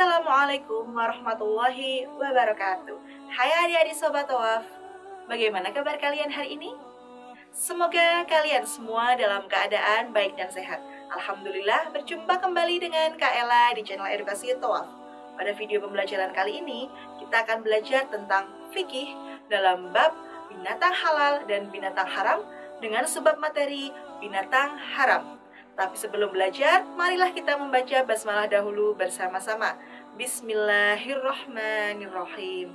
Assalamualaikum warahmatullahi wabarakatuh. Hai adik-adik Sobat Tawaf, bagaimana kabar kalian hari ini? Semoga kalian semua dalam keadaan baik dan sehat. Alhamdulillah berjumpa kembali dengan Kak Ella di channel Edukasi Tawaf. Pada video pembelajaran kali ini, kita akan belajar tentang fikih dalam bab binatang halal dan binatang haram dengan sebab materi binatang haram. Tapi sebelum belajar, marilah kita membaca basmalah dahulu bersama-sama. Bismillahirrahmanirrahim.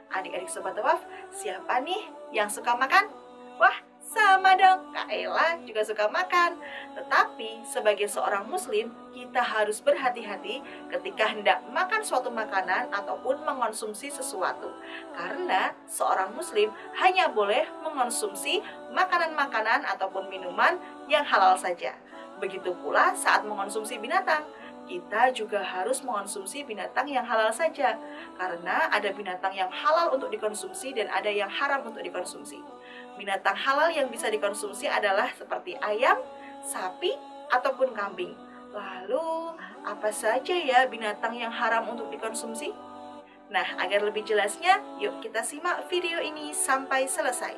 Adik-adik Sobat Tawaf, siapa nih yang suka makan? Wah, sama dong, Kak Ella juga suka makan. Tetapi sebagai seorang muslim, kita harus berhati-hati ketika hendak makan suatu makanan ataupun mengonsumsi sesuatu. Karena seorang muslim hanya boleh mengonsumsi makanan-makanan ataupun minuman yang halal saja. Begitu pula saat mengonsumsi binatang, kita juga harus mengonsumsi binatang yang halal saja. Karena ada binatang yang halal untuk dikonsumsi dan ada yang haram untuk dikonsumsi. Binatang halal yang bisa dikonsumsi adalah seperti ayam, sapi, ataupun kambing. Lalu, apa saja ya binatang yang haram untuk dikonsumsi? Nah, agar lebih jelasnya, yuk kita simak video ini sampai selesai.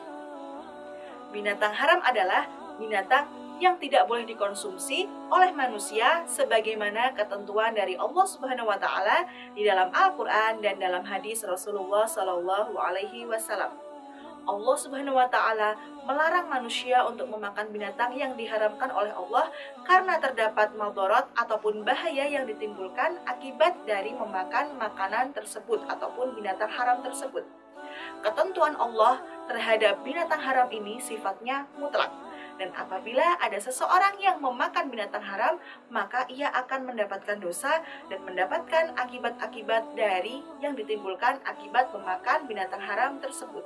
Binatang haram adalah binatang yang tidak boleh dikonsumsi oleh manusia sebagaimana ketentuan dari Allah Subhanahu wa taala di dalam Al-Qur'an dan dalam hadis Rasulullah Shallallahu alaihi wasallam. Allah Subhanahu wa taala melarang manusia untuk memakan binatang yang diharamkan oleh Allah karena terdapat madarat ataupun bahaya yang ditimbulkan akibat dari memakan makanan tersebut ataupun binatang haram tersebut. Ketentuan Allah terhadap binatang haram ini sifatnya mutlak. Dan apabila ada seseorang yang memakan binatang haram, maka ia akan mendapatkan dosa dan mendapatkan akibat-akibat dari yang ditimbulkan akibat memakan binatang haram tersebut.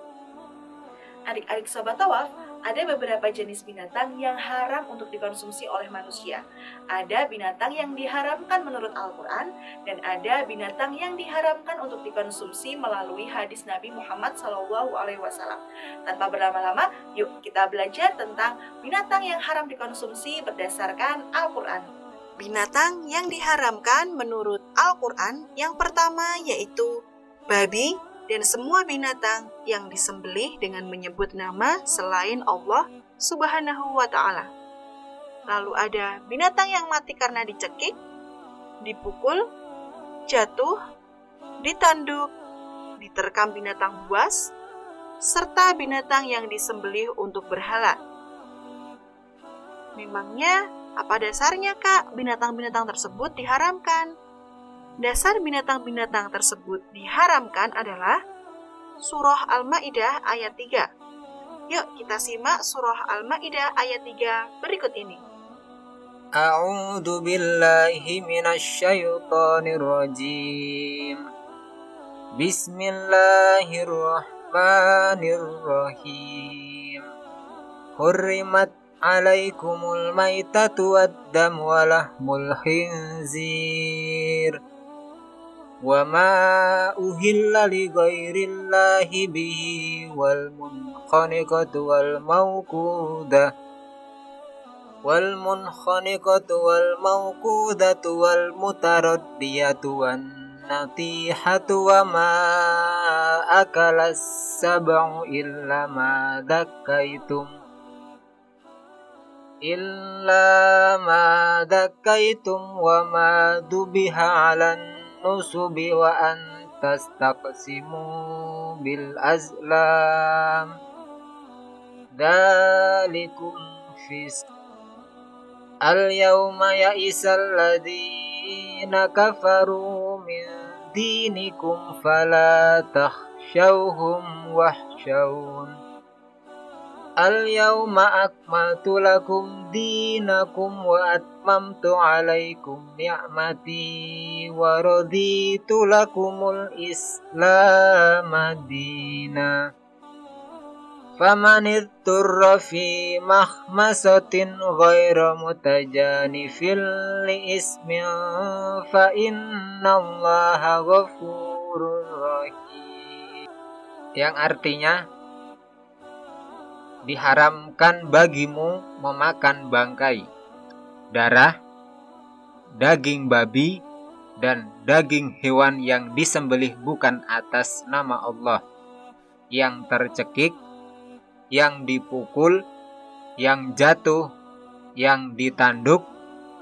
Adik-adik Sobat Tawaf, ada beberapa jenis binatang yang haram untuk dikonsumsi oleh manusia. Ada binatang yang diharamkan menurut Al-Quran, dan ada binatang yang diharamkan untuk dikonsumsi melalui hadis Nabi Muhammad SAW. Tanpa berlama-lama, yuk kita belajar tentang binatang yang haram dikonsumsi berdasarkan Al-Quran. Binatang yang diharamkan menurut Al-Quran yang pertama yaitu babi, dan semua binatang yang disembelih dengan menyebut nama selain Allah Subhanahu wa ta'ala. Lalu ada binatang yang mati karena dicekik, dipukul, jatuh, ditanduk, diterkam binatang buas, serta binatang yang disembelih untuk berhala. Memangnya apa dasarnya, Kak, binatang-binatang tersebut diharamkan? Dasar binatang-binatang tersebut diharamkan adalah Surah Al-Ma'idah ayat 3. Yuk kita simak Surah Al-Ma'idah ayat 3 berikut ini. A'udzu billahi minasyaitonir rajim. Bismillahirrahmanirrahim. Hurrimat alaikumul maitatu waddam walahmul khinzir wa ma uhilla li ghairillahi bihi wal munkhaniqatu wal mawqudatu wal mutaraddiyatu wan natihatu wa ma akalas sab'u illa ma dakaitum wa ma dubiha 'alan nusubi wa an tastaqsimu bil azlam dzalikum fis al-yawma ya'isal ladzina kafaru min dinikum fala takhshawhum wahshawun al-yawma akmaltu lakum dinakum wa atmamtu alaikum ni'mati wa raditu lakumul islam dina faman idturra fi makhmasatin ghaira mutajanifil li ismin fa innallaha ghafurur rahim, yang artinya diharamkan bagimu memakan bangkai, darah, daging babi, dan daging hewan yang disembelih bukan atas nama Allah, yang tercekik, yang dipukul, yang jatuh, yang ditanduk,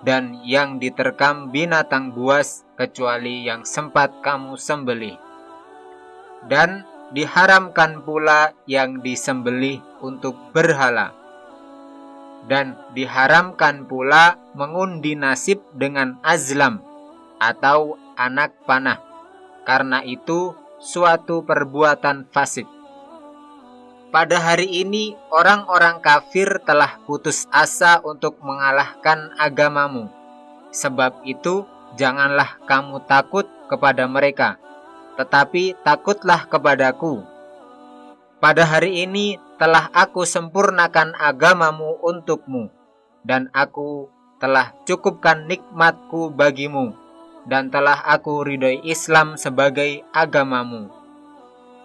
dan yang diterkam binatang buas kecuali yang sempat kamu sembelih. Dan diharamkan pula yang disembelih untuk berhala. Dan diharamkan pula mengundi nasib dengan azlam atau anak panah, karena itu suatu perbuatan fasik. Pada hari ini orang-orang kafir telah putus asa untuk mengalahkan agamamu. Sebab itu janganlah kamu takut kepada mereka, tetapi takutlah kepadaku. Pada hari ini telah aku sempurnakan agamamu untukmu, dan aku telah cukupkan nikmatku bagimu, dan telah aku ridhoi Islam sebagai agamamu.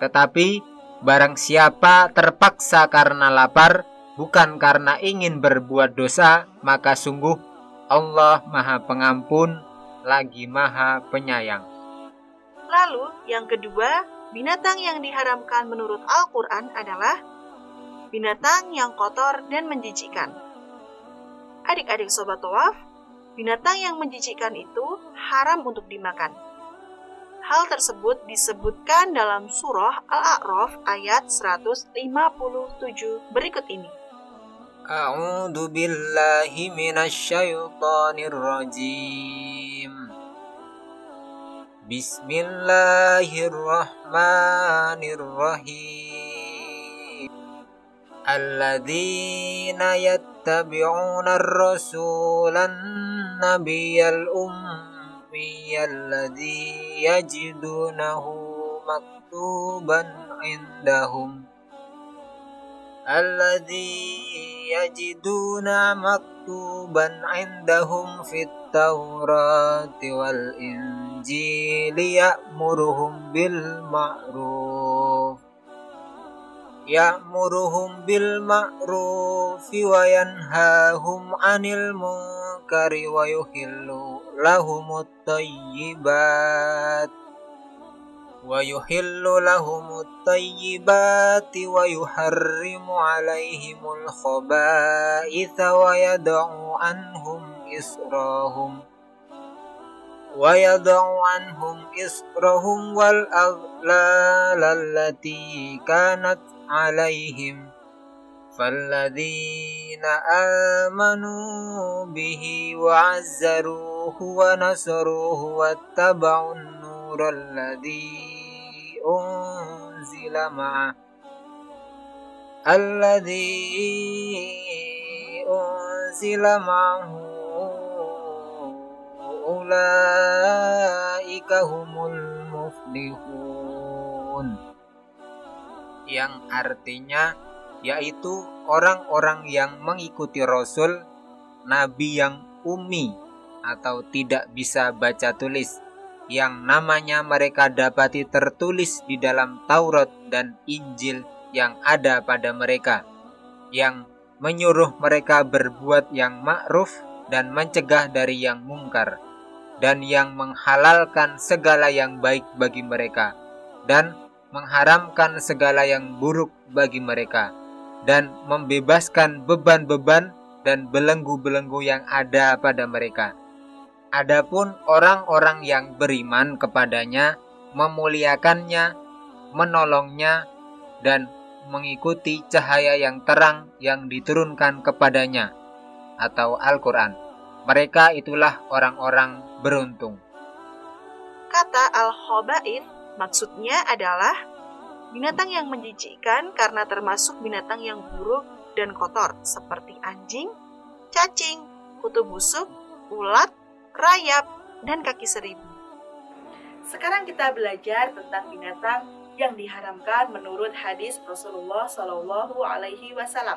Tetapi barang siapa terpaksa karena lapar, bukan karena ingin berbuat dosa, maka sungguh Allah Maha Pengampun lagi Maha Penyayang. Lalu yang kedua, binatang yang diharamkan menurut Al-Quran adalah binatang yang kotor dan menjijikkan. Adik-adik Sobat Tawaf, binatang yang menjijikkan itu haram untuk dimakan. Hal tersebut disebutkan dalam surah Al-A'raf ayat 157 berikut ini. A'udzu billahi minasyaitonir rajim. Bismillahirrahmanirrahim. Alladzina yattabi'una ar-rasulan nabiyyal الذي يجدونه مكتوبا عندهم في التوراة والإنجيل يأمرهم بالمعروف وينهاهم عن المنكر ويحل لهم الطيبات ويحرم عليهم الخبائث ويضع عنهم إصرهم والأغلال التي كانت عليهم فالذين آمنوا به وعزروه ونصروه واتبعوا النور الذي أنزل معه أولئك هم المفلحون, yang artinya yaitu orang-orang yang mengikuti Rasul, Nabi yang ummi atau tidak bisa baca tulis, yang namanya mereka dapati tertulis di dalam Taurat dan Injil yang ada pada mereka, yang menyuruh mereka berbuat yang ma'ruf dan mencegah dari yang mungkar, dan yang menghalalkan segala yang baik bagi mereka, dan mengharamkan segala yang buruk bagi mereka, dan membebaskan beban-beban dan belenggu-belenggu yang ada pada mereka. Adapun orang-orang yang beriman kepadanya, memuliakannya, menolongnya, dan mengikuti cahaya yang terang yang diturunkan kepadanya atau Al-Quran, mereka itulah orang-orang beruntung. Kata al-khaba'ith maksudnya adalah binatang yang menjijikkan karena termasuk binatang yang buruk dan kotor seperti anjing, cacing, kutu busuk, ulat, rayap, dan kaki seribu. Sekarang kita belajar tentang binatang yang diharamkan menurut hadis Rasulullah Shallallahu Alaihi Wasallam.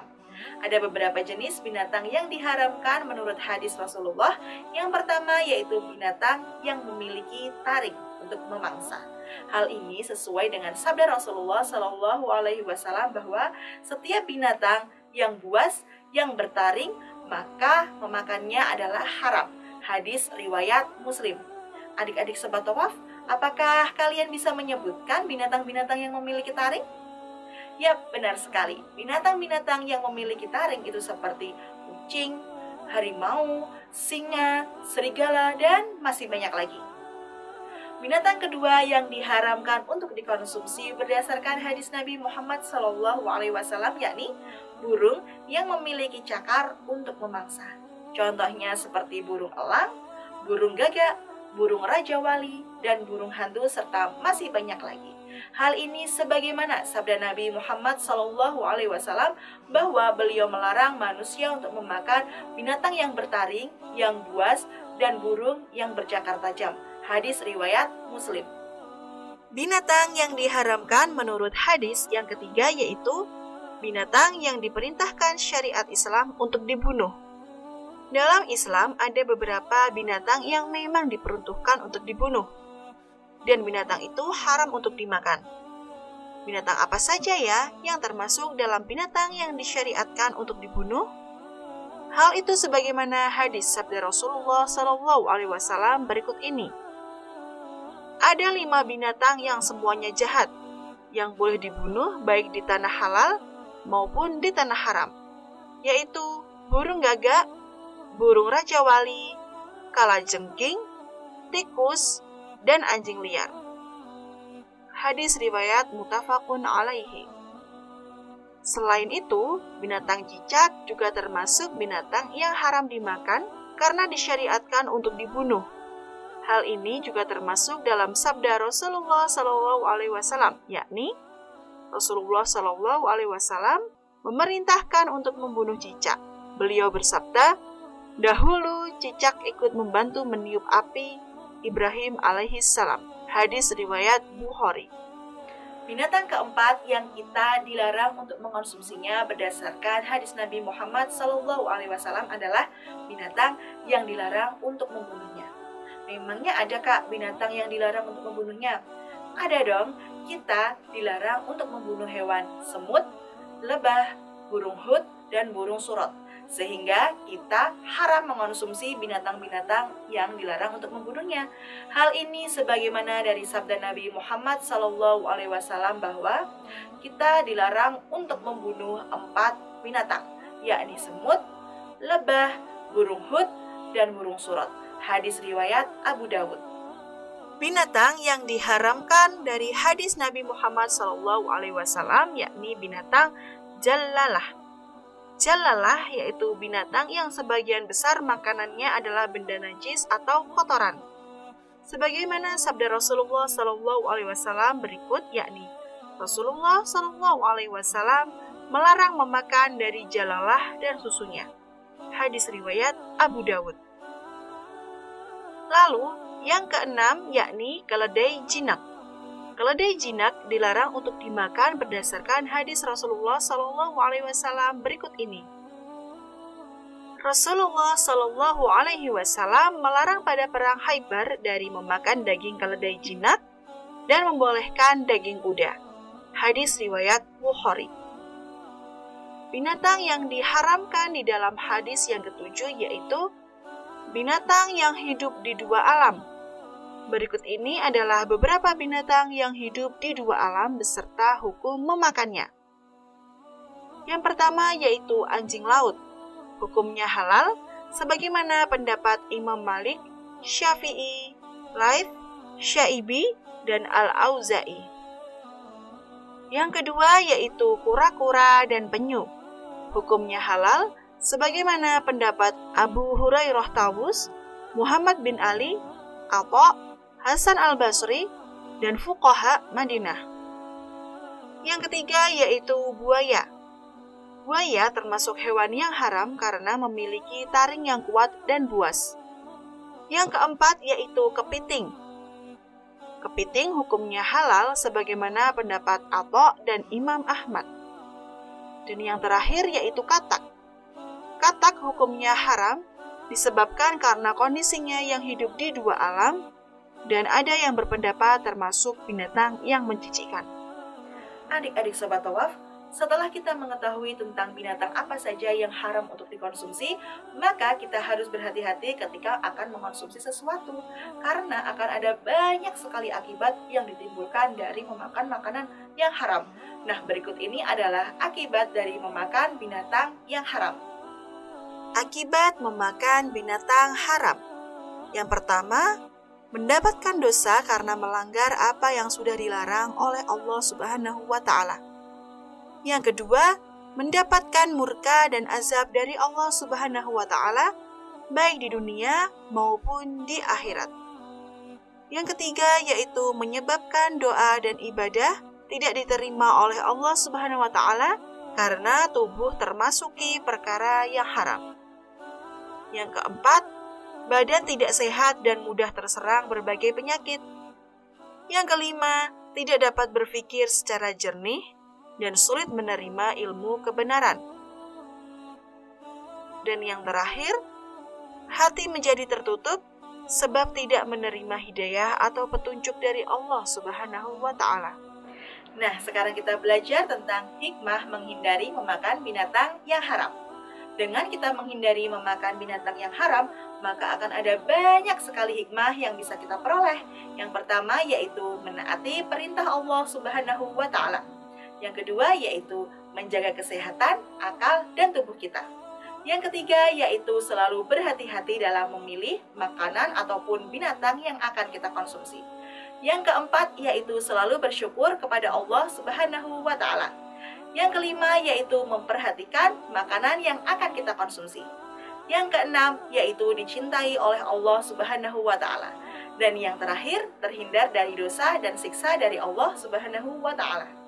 Ada beberapa jenis binatang yang diharamkan menurut hadis Rasulullah. Yang pertama yaitu binatang yang memiliki taring untuk memangsa. Hal ini sesuai dengan sabda Rasulullah Shallallahu Alaihi Wasallam bahwa setiap binatang yang buas yang bertaring maka memakannya adalah haram. Hadis riwayat Muslim. Adik-adik Sobat Tawaf, apakah kalian bisa menyebutkan binatang-binatang yang memiliki taring? Yap, benar sekali. Binatang-binatang yang memiliki taring itu seperti kucing, harimau, singa, serigala, dan masih banyak lagi. Binatang kedua yang diharamkan untuk dikonsumsi berdasarkan hadis Nabi Muhammad SAW, yakni burung yang memiliki cakar untuk memangsa. Contohnya seperti burung elang, burung gagak, burung raja wali, dan burung hantu, serta masih banyak lagi. Hal ini sebagaimana sabda Nabi Muhammad SAW bahwa beliau melarang manusia untuk memakan binatang yang bertaring, yang buas, dan burung yang bercakar tajam. Hadis riwayat Muslim. Binatang yang diharamkan menurut hadis yang ketiga yaitu binatang yang diperintahkan syariat Islam untuk dibunuh. Dalam Islam ada beberapa binatang yang memang diperuntukkan untuk dibunuh, dan binatang itu haram untuk dimakan. Binatang apa saja ya yang termasuk dalam binatang yang disyariatkan untuk dibunuh? Hal itu sebagaimana hadis sabda Rasulullah SAW berikut ini. Ada 5 binatang yang semuanya jahat, yang boleh dibunuh baik di tanah halal maupun di tanah haram, yaitu burung gagak, burung raja wali, kalajengking, tikus, dan anjing liar. Hadis riwayat muttafaqun alaihi. Selain itu, binatang cicak juga termasuk binatang yang haram dimakan karena disyariatkan untuk dibunuh. Hal ini juga termasuk dalam sabda Rasulullah SAW, yakni Rasulullah SAW memerintahkan untuk membunuh cicak. Beliau bersabda, dahulu cicak ikut membantu meniup api Ibrahim alaihissalam. Hadis riwayat Bukhari. Binatang keempat yang kita dilarang untuk mengkonsumsinya berdasarkan hadis Nabi Muhammad SAW adalah binatang yang dilarang untuk membunuhnya. Memangnya ada Kak binatang yang dilarang untuk membunuhnya? Ada dong, kita dilarang untuk membunuh hewan semut, lebah, burung hut, dan burung surot. Sehingga kita haram mengonsumsi binatang-binatang yang dilarang untuk membunuhnya. Hal ini sebagaimana dari sabda Nabi Muhammad SAW bahwa kita dilarang untuk membunuh 4 binatang, yakni semut, lebah, burung hut, dan burung surot. Hadis riwayat Abu Dawud. Binatang yang diharamkan dari hadis Nabi Muhammad SAW yakni binatang jallalah. Jallalah yaitu binatang yang sebagian besar makanannya adalah benda najis atau kotoran. Sebagaimana sabda Rasulullah SAW berikut, yakni Rasulullah SAW melarang memakan dari jallalah dan susunya. Hadis riwayat Abu Dawud. Lalu yang keenam yakni keledai jinak. Keledai jinak dilarang untuk dimakan berdasarkan hadis Rasulullah SAW berikut ini. Rasulullah SAW melarang pada perang Khaybar dari memakan daging keledai jinak dan membolehkan daging kuda. Hadis riwayat Bukhari. Binatang yang diharamkan di dalam hadis yang ketujuh yaitu binatang yang hidup di 2 alam. Berikut ini adalah beberapa binatang yang hidup di 2 alam beserta hukum memakannya. Yang pertama yaitu anjing laut. Hukumnya halal sebagaimana pendapat Imam Malik, Syafi'i, Laits, Syaibi, dan Al-Auza'i. Yang kedua yaitu kura-kura dan penyu. Hukumnya halal sebagaimana pendapat Abu Hurairah Tawus, Muhammad bin Ali, Atha, Hasan al-Basri, dan fuqaha Madinah. Yang ketiga yaitu buaya. Buaya termasuk hewan yang haram karena memiliki taring yang kuat dan buas. Yang keempat yaitu kepiting. Kepiting hukumnya halal sebagaimana pendapat Atha dan Imam Ahmad. Dan yang terakhir yaitu katak. Katak hukumnya haram disebabkan karena kondisinya yang hidup di 2 alam dan ada yang berpendapat termasuk binatang yang mencicikkan. Adik-adik Sobat Tawaf, Setelah kita mengetahui tentang binatang apa saja yang haram untuk dikonsumsi, maka kita harus berhati-hati ketika akan mengonsumsi sesuatu, karena akan ada banyak sekali akibat yang ditimbulkan dari memakan makanan yang haram. Nah, berikut ini adalah akibat dari memakan binatang yang haram. Akibat memakan binatang haram. Yang pertama, mendapatkan dosa karena melanggar apa yang sudah dilarang oleh Allah Subhanahu wa Ta'ala. Yang kedua, mendapatkan murka dan azab dari Allah Subhanahu wa Ta'ala, baik di dunia maupun di akhirat. Yang ketiga, yaitu menyebabkan doa dan ibadah tidak diterima oleh Allah Subhanahu wa Ta'ala karena tubuh termasuki perkara yang haram. Yang keempat, badan tidak sehat dan mudah terserang berbagai penyakit. Yang kelima, tidak dapat berpikir secara jernih dan sulit menerima ilmu kebenaran. Dan yang terakhir, hati menjadi tertutup sebab tidak menerima hidayah atau petunjuk dari Allah Subhanahu wa Ta'ala. Nah, sekarang kita belajar tentang hikmah menghindari memakan binatang yang haram. Dengan kita menghindari memakan binatang yang haram, maka akan ada banyak sekali hikmah yang bisa kita peroleh. Yang pertama yaitu menaati perintah Allah Subhanahu wa Ta'ala. Yang kedua yaitu menjaga kesehatan, akal, dan tubuh kita. Yang ketiga yaitu selalu berhati-hati dalam memilih makanan ataupun binatang yang akan kita konsumsi. Yang keempat yaitu selalu bersyukur kepada Allah Subhanahu wa Ta'ala. Yang kelima yaitu memperhatikan makanan yang akan kita konsumsi. Yang keenam yaitu dicintai oleh Allah Subhanahu wa Ta'ala. Dan yang terakhir, terhindar dari dosa dan siksa dari Allah Subhanahu wa Ta'ala.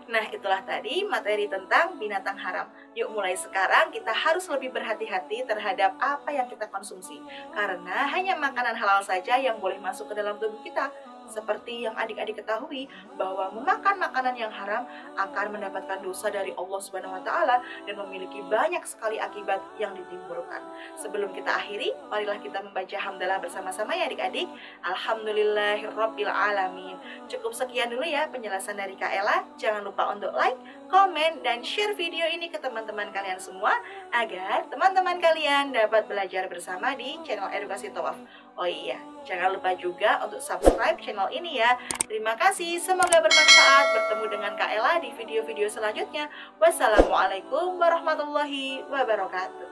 Nah, itulah tadi materi tentang binatang haram. Yuk, mulai sekarang kita harus lebih berhati-hati terhadap apa yang kita konsumsi, karena hanya makanan halal saja yang boleh masuk ke dalam tubuh kita. Seperti yang adik-adik ketahui bahwa memakan makanan yang haram akan mendapatkan dosa dari Allah Subhanahu wa Ta'ala dan memiliki banyak sekali akibat yang ditimbulkan. Sebelum kita akhiri, marilah kita membaca hamdalah bersama-sama ya adik-adik. Alhamdulillahirabbil alamin. Cukup sekian dulu ya penjelasan dari Kak Ella. Jangan lupa untuk like, komen, dan share video ini ke teman-teman kalian semua agar teman-teman kalian dapat belajar bersama di channel Edukasi Thawaf. Oh iya, jangan lupa juga untuk subscribe channel ini ya. Terima kasih, semoga bermanfaat. Bertemu dengan Kak Ella di video-video selanjutnya. Wassalamualaikum warahmatullahi wabarakatuh.